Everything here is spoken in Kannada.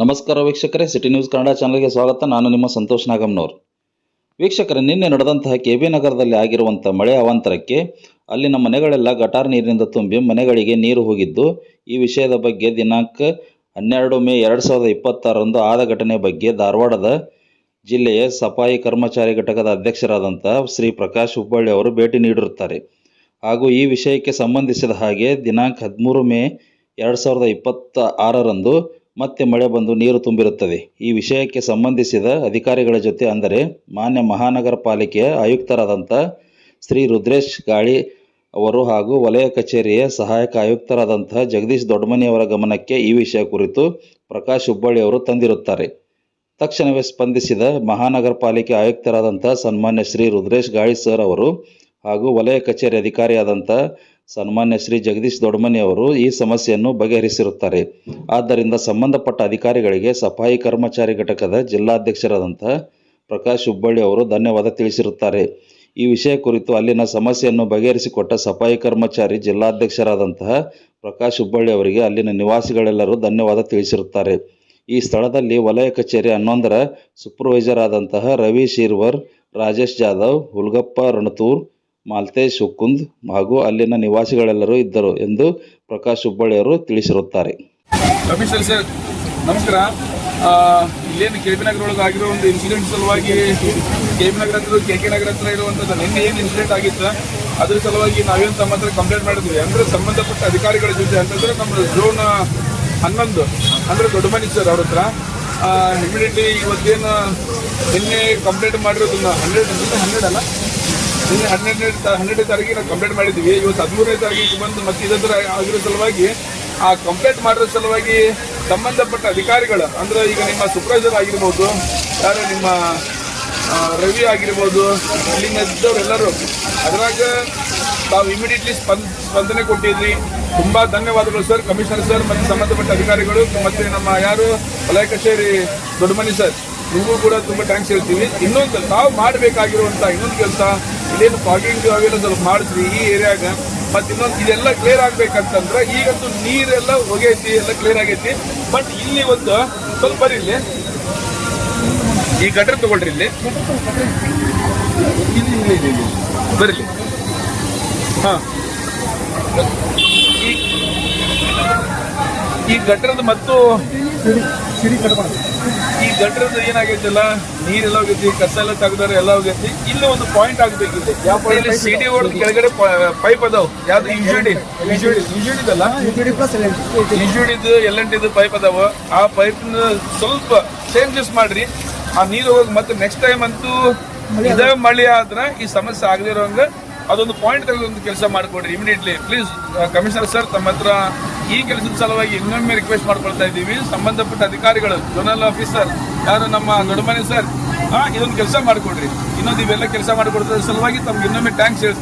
ನಮಸ್ಕಾರ ವೀಕ್ಷಕರೇ, ಸಿಟಿ ನ್ಯೂಸ್ ಕನ್ನಡ ಚಾನಲ್ಗೆ ಸ್ವಾಗತ. ನಾನು ನಿಮ್ಮ ಸಂತೋಷ್ ನಾಗಮ್ನವ್ರು. ವೀಕ್ಷಕರೇ, ನಿನ್ನೆ ನಡೆದಂತಹ ಕೆಬಿ ನಗರದಲ್ಲಿ ಆಗಿರುವಂಥ ಮಳೆ ಅವಾಂತರಕ್ಕೆ ಅಲ್ಲಿನ ಮನೆಗಳೆಲ್ಲ ಗಟಾರ್ ನೀರಿನಿಂದ ತುಂಬಿ ಮನೆಗಳಿಗೆ ನೀರು ಹೋಗಿದ್ದು, ಈ ವಿಷಯದ ಬಗ್ಗೆ ದಿನಾಂಕ 12 ಮೇ 2026ರಂದು ಆದ ಘಟನೆ ಬಗ್ಗೆ ಧಾರವಾಡದ ಜಿಲ್ಲೆಯ ಸಫಾಯಿ ಕರ್ಮಚಾರಿ ಘಟಕದ ಅಧ್ಯಕ್ಷರಾದಂಥ ಶ್ರೀ ಪ್ರಕಾಶ್ ಹುಬ್ಬಳ್ಳಿ ಅವರು ಭೇಟಿ ನೀಡಿರುತ್ತಾರೆ. ಹಾಗೂ ಈ ವಿಷಯಕ್ಕೆ ಸಂಬಂಧಿಸಿದ ಹಾಗೆ ದಿನಾಂಕ 13 ಮೇ 2026ರಂದು ಮತ್ತೆ ಮಳೆ ಬಂದು ನೀರು ತುಂಬಿರುತ್ತದೆ. ಈ ವಿಷಯಕ್ಕೆ ಸಂಬಂಧಿಸಿದ ಅಧಿಕಾರಿಗಳ ಜೊತೆ, ಅಂದರೆ ಮಾನ್ಯ ಮಹಾನಗರ ಪಾಲಿಕೆಯ ಆಯುಕ್ತರಾದಂಥ ಶ್ರೀ ರುದ್ರೇಶ್ ಗಾಳಿ ಅವರು ಹಾಗೂ ವಲಯ ಕಚೇರಿಯ ಸಹಾಯಕ ಆಯುಕ್ತರಾದಂಥ ಜಗದೀಶ್ ದೊಡ್ಡಮನಿಯವರ ಗಮನಕ್ಕೆ ಈ ವಿಷಯ ಕುರಿತು ಪ್ರಕಾಶ್ ಹುಬ್ಬಳ್ಳಿ ಅವರು ತಂದಿರುತ್ತಾರೆ. ತಕ್ಷಣವೇ ಸ್ಪಂದಿಸಿದ ಮಹಾನಗರ ಪಾಲಿಕೆ ಆಯುಕ್ತರಾದಂಥ ಸನ್ಮಾನ್ಯ ಶ್ರೀ ರುದ್ರೇಶ್ ಗಾಳಿ ಸರ್ ಅವರು ಹಾಗೂ ವಲಯ ಕಚೇರಿ ಅಧಿಕಾರಿಯಾದಂಥ ಸನ್ಮಾನ್ಯ ಶ್ರೀ ಜಗದೀಶ್ ದೊಡ್ಡಮನಿ ಅವರು ಈ ಸಮಸ್ಯೆಯನ್ನು ಬಗೆಹರಿಸಿರುತ್ತಾರೆ. ಆದ್ದರಿಂದ ಸಂಬಂಧಪಟ್ಟ ಅಧಿಕಾರಿಗಳಿಗೆ ಸಫಾಯಿ ಕರ್ಮಚಾರಿ ಘಟಕದ ಜಿಲ್ಲಾಧ್ಯಕ್ಷರಾದಂಥ ಪ್ರಕಾಶ್ ಹುಬ್ಬಳ್ಳಿ ಅವರು ಧನ್ಯವಾದ ತಿಳಿಸಿರುತ್ತಾರೆ. ಈ ವಿಷಯ ಕುರಿತು ಅಲ್ಲಿನ ಸಮಸ್ಯೆಯನ್ನು ಬಗೆಹರಿಸಿಕೊಟ್ಟ ಸಫಾಯಿ ಕರ್ಮಚಾರಿ ಜಿಲ್ಲಾಧ್ಯಕ್ಷರಾದಂತಹ ಪ್ರಕಾಶ್ ಹುಬ್ಬಳ್ಳಿ ಅವರಿಗೆ ಅಲ್ಲಿನ ನಿವಾಸಿಗಳೆಲ್ಲರೂ ಧನ್ಯವಾದ ತಿಳಿಸಿರುತ್ತಾರೆ. ಈ ಸ್ಥಳದಲ್ಲಿ ವಲಯ ಕಚೇರಿ 11ರ ಸೂಪರ್ವೈಸರ್ ಆದಂತಹ ರವಿ ಶೀರ್ವರ್, ರಾಜೇಶ್ ಜಾಧವ್, ಹುಲ್ಗಪ್ಪ ರಣತೂರ್, ಮಾಲ್ತೇಶ್ ಹುಕ್ಕುಂದ್ ಹಾಗೂ ಅಲ್ಲಿನ ನಿವಾಸಿಗಳೆಲ್ಲರೂ ಇದ್ದರು ಎಂದು ಪ್ರಕಾಶ್ ಹುಬ್ಬಳ್ಳಿ ಅವರು ತಿಳಿಸಿರುತ್ತಾರೆ. ಕಮಿಷನರ್ ಸರ್ ನಮಸ್ಕಾರ. ಇಲ್ಲೇನು ಕೆ ಬಿ ನಗರ ಒಳಗೆ ಆಗಿರೋ ಒಂದು ಇನ್ಸಿಡೆಂಟ್ ಸಲುವಾಗಿ ಕೆ ಬಿ ನಗರ ಹತ್ರ ಕೆ ನಗರ ಹತ್ರ ಇರುವಂಥದ್ದು ನಿನ್ನೆ ಏನು ಇನ್ಸಿಡೆಂಟ್ ಆಗಿತ್ತು ಅದ್ರ ಸಲುವಾಗಿ ನಾವೇನು ತಮ್ಮ ಹತ್ರ ಕಂಪ್ಲೇಂಟ್ ಮಾಡಿದ್ವಿ. ಅಂದರೆ ಸಂಬಂಧಪಟ್ಟ ಅಧಿಕಾರಿಗಳ ಜೊತೆ ಅಂತಂದರೆ ನಮ್ಮ ಝೋನ್ 11 ಅಂದರೆ ದೊಡ್ಡಮನಿ ಸರ್ ಅವ್ರ ಹತ್ರ ಇಮಿಡಿಯೇಟ್ಲಿ ಇವತ್ತೇನು ನಿನ್ನೆ ಕಂಪ್ಲೇಂಟ್ ಮಾಡಿರೋದನ್ನ 12 ಅಲ್ಲ, ನಿನ್ನೆ 12ನೇ ತಾರೀಕಿಗೆ ನಾವು ಕಂಪ್ಲೇಂಟ್ ಮಾಡಿದ್ದೀವಿ. ಇವತ್ತು 13ನೇ ತಾರೀಕಿಗೆ ಬಂದು ಮತ್ತೆ ಇದೇ ಥರ ಆಗಿರೋ ಸಲುವಾಗಿ ಆ ಕಂಪ್ಲೇಂಟ್ ಮಾಡಿರೋ ಸಲುವಾಗಿ ಸಂಬಂಧಪಟ್ಟ ಅಧಿಕಾರಿಗಳು, ಅಂದರೆ ಈಗ ನಿಮ್ಮ ಸೂಪರ್ವೈಸರ್ ಆಗಿರ್ಬೋದು, ಯಾರು ನಿಮ್ಮ ರವಿ ಆಗಿರ್ಬೋದು, ಇಲ್ಲಿಂದ ಇದ್ದವರೆಲ್ಲರೂ ಅದರಾಗ ತಾವು ಇಮಿಡಿಯೇಟ್ಲಿ ಸ್ಪಂದನೆ ಕೊಟ್ಟಿದ್ರಿ. ತುಂಬ ಧನ್ಯವಾದಗಳು ಸರ್, ಕಮಿಷನರ್ ಸರ್ ಮತ್ತು ಸಂಬಂಧಪಟ್ಟ ಅಧಿಕಾರಿಗಳು ಮತ್ತು ನಮ್ಮ ಯಾರು ವಲಯ ಕಚೇರಿ ದೊಡ್ಡಮನಿ ಸರ್, ನಿಮಗೂ ಕೂಡ ತುಂಬ ಥ್ಯಾಂಕ್ಸ್ ಹೇಳ್ತೀವಿ. ಇನ್ನೊಂದು ತಾವು ಮಾಡಬೇಕಾಗಿರುವಂಥ ಇನ್ನೊಂದು ಕೆಲಸ, ಇಲ್ಲೇನು ಫಾಗಿಂಗ್ ಅವೆಲ್ಲ ಸ್ವಲ್ಪ ಮಾಡಿದ್ವಿ ಈ ಏರಿಯಾಗ. ಮತ್ತು ಇನ್ನೊಂದು ಇದೆಲ್ಲ ಕ್ಲಿಯರ್ ಆಗಬೇಕಂತಂದ್ರೆ ಈಗಂತೂ ನೀರೆಲ್ಲ ಹೋಗೈತಿ, ಎಲ್ಲ ಕ್ಲಿಯರ್ ಆಗೈತಿ. ಬಟ್ ಇಲ್ಲಿ ಒಂದು ಸ್ವಲ್ಪ ಇಲ್ಲಿ ಈ ಗಟರ್ ತಗೊಳ್ರಿ, ಇಲ್ಲಿ ಬರಲಿ. ಹಾಂ, ಈ ಗಟರದ ಮತ್ತು ಈ ಗಟರದ ಏನಾಗೈತಲ್ಲ, ನೀರೆಲ್ಲ ಹೋಗೈತಿ, ಕಸ ಎಲ್ಲ ತೆಗ್ದಾರೆ, ಎಲ್ಲ ಹೋಗೈತಿ. ಇಲ್ಲಿ ಒಂದು ಪಾಯಿಂಟ್ ಆಗಬೇಕಿದೆ. ಇಲ್ಲಿ ಸಿಡಿ ಓಡ್ ಕೆಳಗಡೆ ಪೈಪ್ ಅದಾವ. ಯಾವ್ದು ಯುಜುಡಿದಲ್ಲ, ಯುಜುಡಿದು LNTದು ಪೈಪ್ ಅದಾವ. ಆ ಪೈಪ್ನ ಸ್ವಲ್ಪ ಚೇಂಜಸ್ ಮಾಡ್ರಿ. ಆ ನೀರು ಹೋಗಿ ಮತ್ತೆ ನೆಕ್ಸ್ಟ್ ಟೈಮ್ ಅಂತೂ ಇದೇ ಮಳೆ ಆದ್ರೆ ಈ ಸಮಸ್ಯೆ ಆಗದೇ ಇರೋಂಗ ಅದೊಂದು ಪಾಯಿಂಟ್ ತೆಗೆದೊಂದು ಕೆಲಸ ಮಾಡಿಕೊಡ್ರಿ ಇಮಿಡಿಯೇಟ್ಲಿ ಪ್ಲೀಸ್. ಕಮಿಷನರ್ ಸರ್, ತಮ್ಮ ಹತ್ರ ಈ ಕೆಲಸದ ಸಲುವಾಗಿ ಇನ್ನೊಮ್ಮೆ ರಿಕ್ವೆಸ್ಟ್ ಮಾಡ್ಕೊಳ್ತಾ ಇದ್ದೀವಿ. ಸಂಬಂಧಪಟ್ಟ ಅಧಿಕಾರಿಗಳು, ಝೋನಲ್ ಆಫೀಸರ್ ಯಾರು ನಮ್ಮ ದೊಡ್ಡಮನಿ ಸರ್, ಇದೊಂದು ಕೆಲಸ ಮಾಡಿಕೊಡ್ರಿ. ಇನ್ನೊಂದು ಇವೆಲ್ಲ ಕೆಲಸ ಮಾಡಿಕೊಡ್ತಾ ಸಲುವಾಗಿ ತಮ್ಗೆ ಇನ್ನೊಮ್ಮೆ ಥ್ಯಾಂಕ್ಸ್ ಹೇಳ್ತೀನಿ.